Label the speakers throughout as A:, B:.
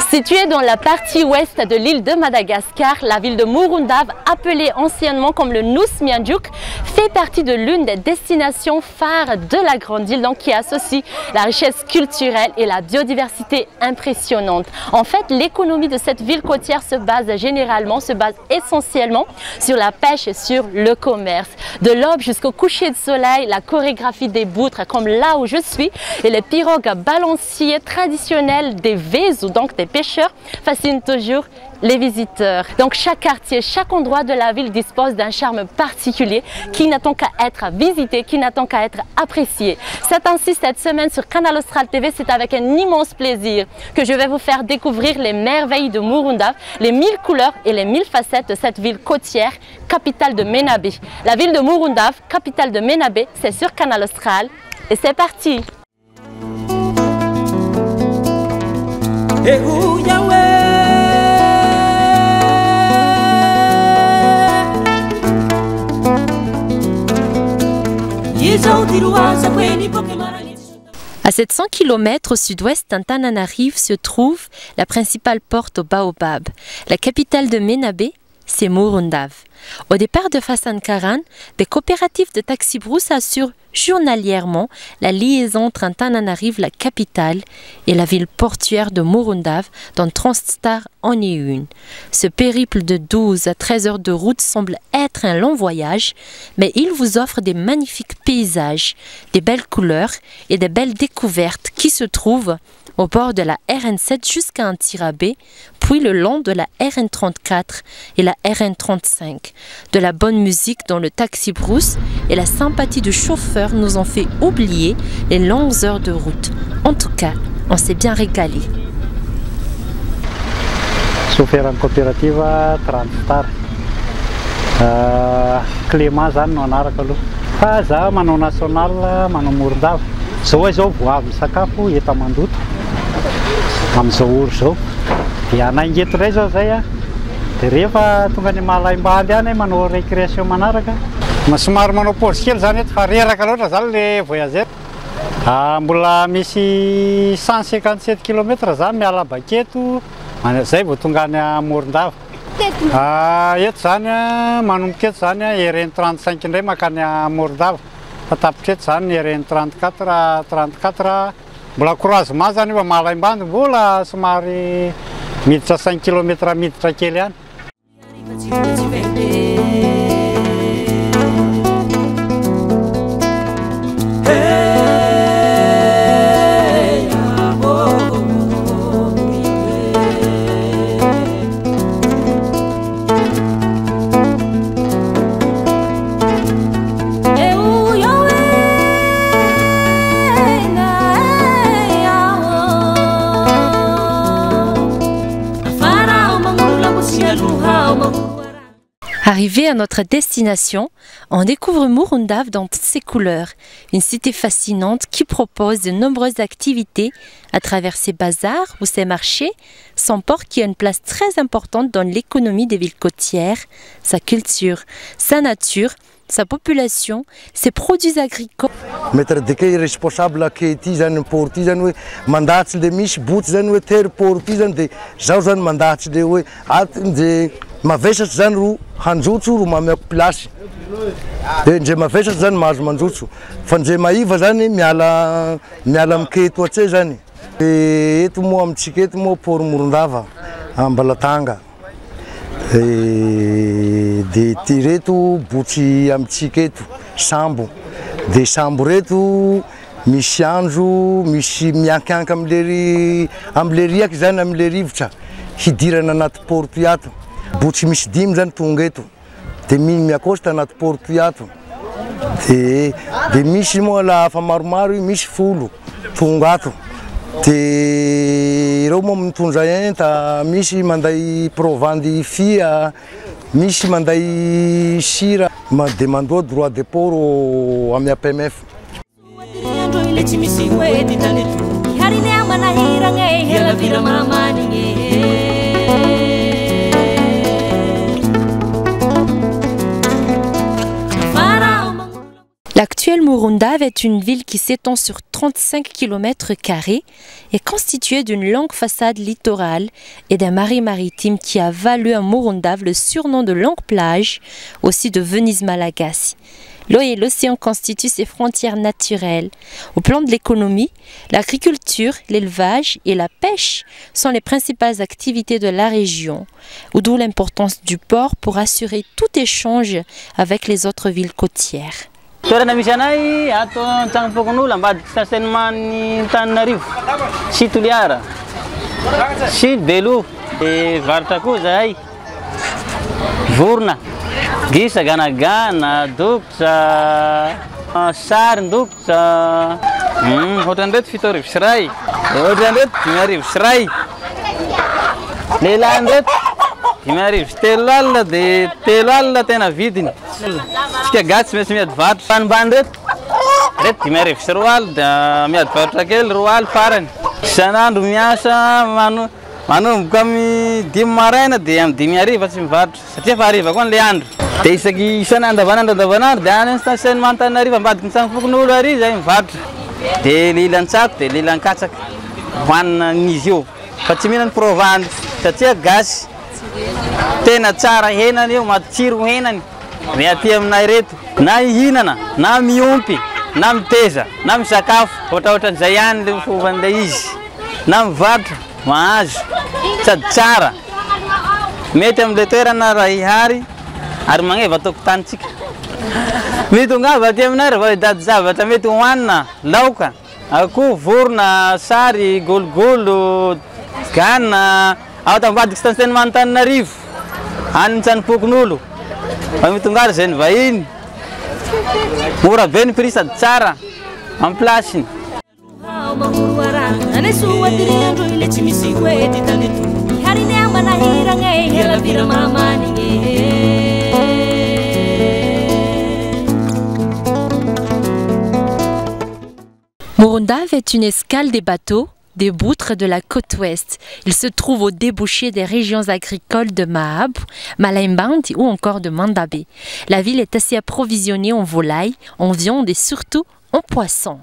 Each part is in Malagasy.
A: Située dans la partie ouest de l'île de Madagascar, la ville de Morondava, appelée anciennement comme le Nuus-Mianjuk, fait partie de l'une des destinations phares de la grande île, donc qui associe la richesse culturelle et la biodiversité impressionnante. En fait, l'économie de cette ville côtière se base essentiellement sur la pêche et sur le commerce. De l'aube jusqu'au coucher de soleil, la chorégraphie des boutres, comme là où je suis, et les pirogues balanciers traditionnels des Vezou, donc des pêcheurs, fascinent toujours les visiteurs. Donc chaque quartier, chaque endroit de la ville dispose d'un charme particulier qui n'attend qu'à être visité, qui n'attend qu'à être apprécié. C'est ainsi cette semaine sur Canal Austral TV, c'est avec un immense plaisir que je vais vous faire découvrir les merveilles de Morondava, les 1000 couleurs et les 1000 facettes de cette ville côtière, capitale de Menabe. La ville de Morondava, capitale de Menabe, c'est sur Canal Austral et c'est parti. À 700 km au sud-ouest d'Antananarive se trouve la principale porte au Baobab. La capitale de Menabe, c'est Morondava. Au départ de Fassankaran, des coopératives de taxi-brousse assurent journalièrement la liaison entre Antananarive, la capitale, et la ville portuaire de Morondava, dont Transstar en est une. Ce périple de 12 à 13 heures de route semble être un long voyage, mais il vous offre des magnifiques paysages, des belles couleurs et des belles découvertes qui se trouvent au bord de la RN7 jusqu'à Antirabé, puis le long de la RN34 et la RN35. De la bonne musique dans le taxi-brousse et la sympathie du chauffeur nous ont fait oublier les longues heures de route. En tout cas, on s'est bien régalé.
B: Chauffeur en coopérative Transstar. Clément zany no anarako aloha. Fa za manao national, manao Morondava. Zao zao vao avy misakafo eto Amandoto. Amin'izao ora zao. Dia anaingeto iray zao zay a. Dia rehefa tonga any Mahalaim-Bady any manao récréation manaraka. Somary manao pause kely zany eto fa reraka loatra zany le voyageur. Mbola misy 157 km zany miala baketo. Zay vao tonga any Morondava. Eto zany manomboka eto zany RN35 indray makany Morondava. Fa tapitra eto zany RN34 mbola croisement zany io Mahalaim-Bady mbola somary miditra 5 km miditra kely ihany.
A: Arrivé à notre destination, on découvre Morondava dans toutes ses couleurs, une cité fascinante qui propose de nombreuses activités à travers ses bazars ou ses marchés, son port qui a une place très importante dans l'économie des villes côtières, sa culture, sa nature, sa population, ses produits agricoles.
C: Mettre des cas responsables qui tisane pour tisane mandat de mich bout zane ter pour tisane de jausan mandat de we at de ma vesha zane ru hanjutsu ru ma me place de ma vesha zane mas manjutsu fanje maiva zane miala mke to tse zane eto mo am tiketo mo por Morondava ambalatanga de tireto buti am tiketo sambo de sambo reto misy andro misy miankanka amle riaky zany amle rivotra hidirana anaty porto iato botsy misy dimy zany tonga eto de miakosta anaty porto iato de misy moa lafa maromaro misy folo tonga ato de ireo moa mitondra enta misy manday provandy fia misy manday sira de mandoa droit de port amy APMF.
A: L'actuelle Morondava est une ville qui s'étend sur 35 km² et constituée d'une longue façade littorale et d'un marais maritime qui a valu à Morondava le surnom de longue plage, aussi de Venise Malagasy. L'eau et l'océan constituent ses frontières naturelles. Au plan de l'économie, l'agriculture, l'élevage et la pêche sont les principales activités de la région, d'où l'importance du port pour assurer tout échange avec les autres villes côtières.
D: Toerana misy anay ato an-tragno pokon'olo ambadiky stationnement Tananarivo sy Toliara sy Belo de varotra koa zahay vorona gisa ganagana dokotra sary dokotra ohatran'ireto 7 arivo sy ray ohatran'ireto 5 arivo sy ray lehilahin'ireto 5 arivo sy 3 alina de 3 alina tena vidiny sika gasy maintsy miady varotra fanimbany reto 5 arivo sy 2 alina da miady varotra kely 2 alina farany isan'andro miasa manomboka amy 5 maraina de amy 5 ariva tsy mivarotra satria fa ariva koa le andro de isaky isan'andro andavanandro de any stationnement Tananarivo ambadiky ny tragno pokon'olo ary zay mivarotra de lilan-tsako de lilan-katsaka hoanina n'izy io fa tsy mihinany provandy satria gasy tena tsara henany io matsiro henany me aty aminay reto na ihinana na miompy na miteza na misakafo ohatraohatran'izay ihany le fovan'le izy na mivarotra mahazo sady tsara mety am'le toerana raha ihary ary magneva tokotanitsika mitongava aty aminay rehefa hitady zavatra mety hohanina laoka akoho vorona sary gologolo gana ao tambadiky stationnement Tananarivo any ny pokon'olo fa mitongara zay ny vahiny mora be ny prix sady tsara amin'ny plasiny.
A: Morondava est une escale des bateaux, des boutres de la côte ouest. Il se trouve au débouché des régions agricoles de Mahabu, Malaimbandi ou encore de Mandabé. La ville est assez approvisionnée en volailles, en viande et surtout en poisson.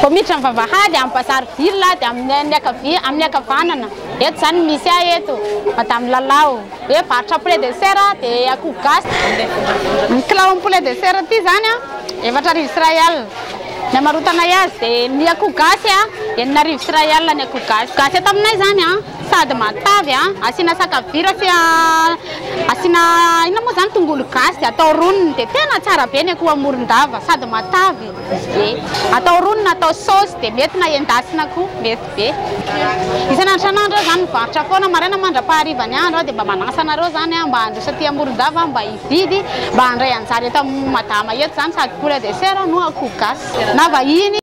E: Komitra mivavahady amin'ny pasary villa dia amin'ny akavanana eto zany misy eto madame lalao hoe varotra poulet de serre dia akoho gasy ny kilao poulet de serre ty zany a 4 arivo sy 2 alina ny amarotana azy dia ny akoho gasy a 2 arivo sy 2 alina ny akoho gasy eto aminay zany a sady matavy a asina sakavira sy asina ina moa zany tongolo gasy dia atao roniny dia tena tsara be ny akoho a Morondava sady matavy atao roniny atao sauce dia mety na endasina koa mety be isan'andro zany mivarotra foana maraina mandra-paharivany andro dia mba manasa anareo zany mba handrosa aty Morondava mba hividy mba handray anjara eto madama eto zany sady poulet de serre no akoho gasy na vahiny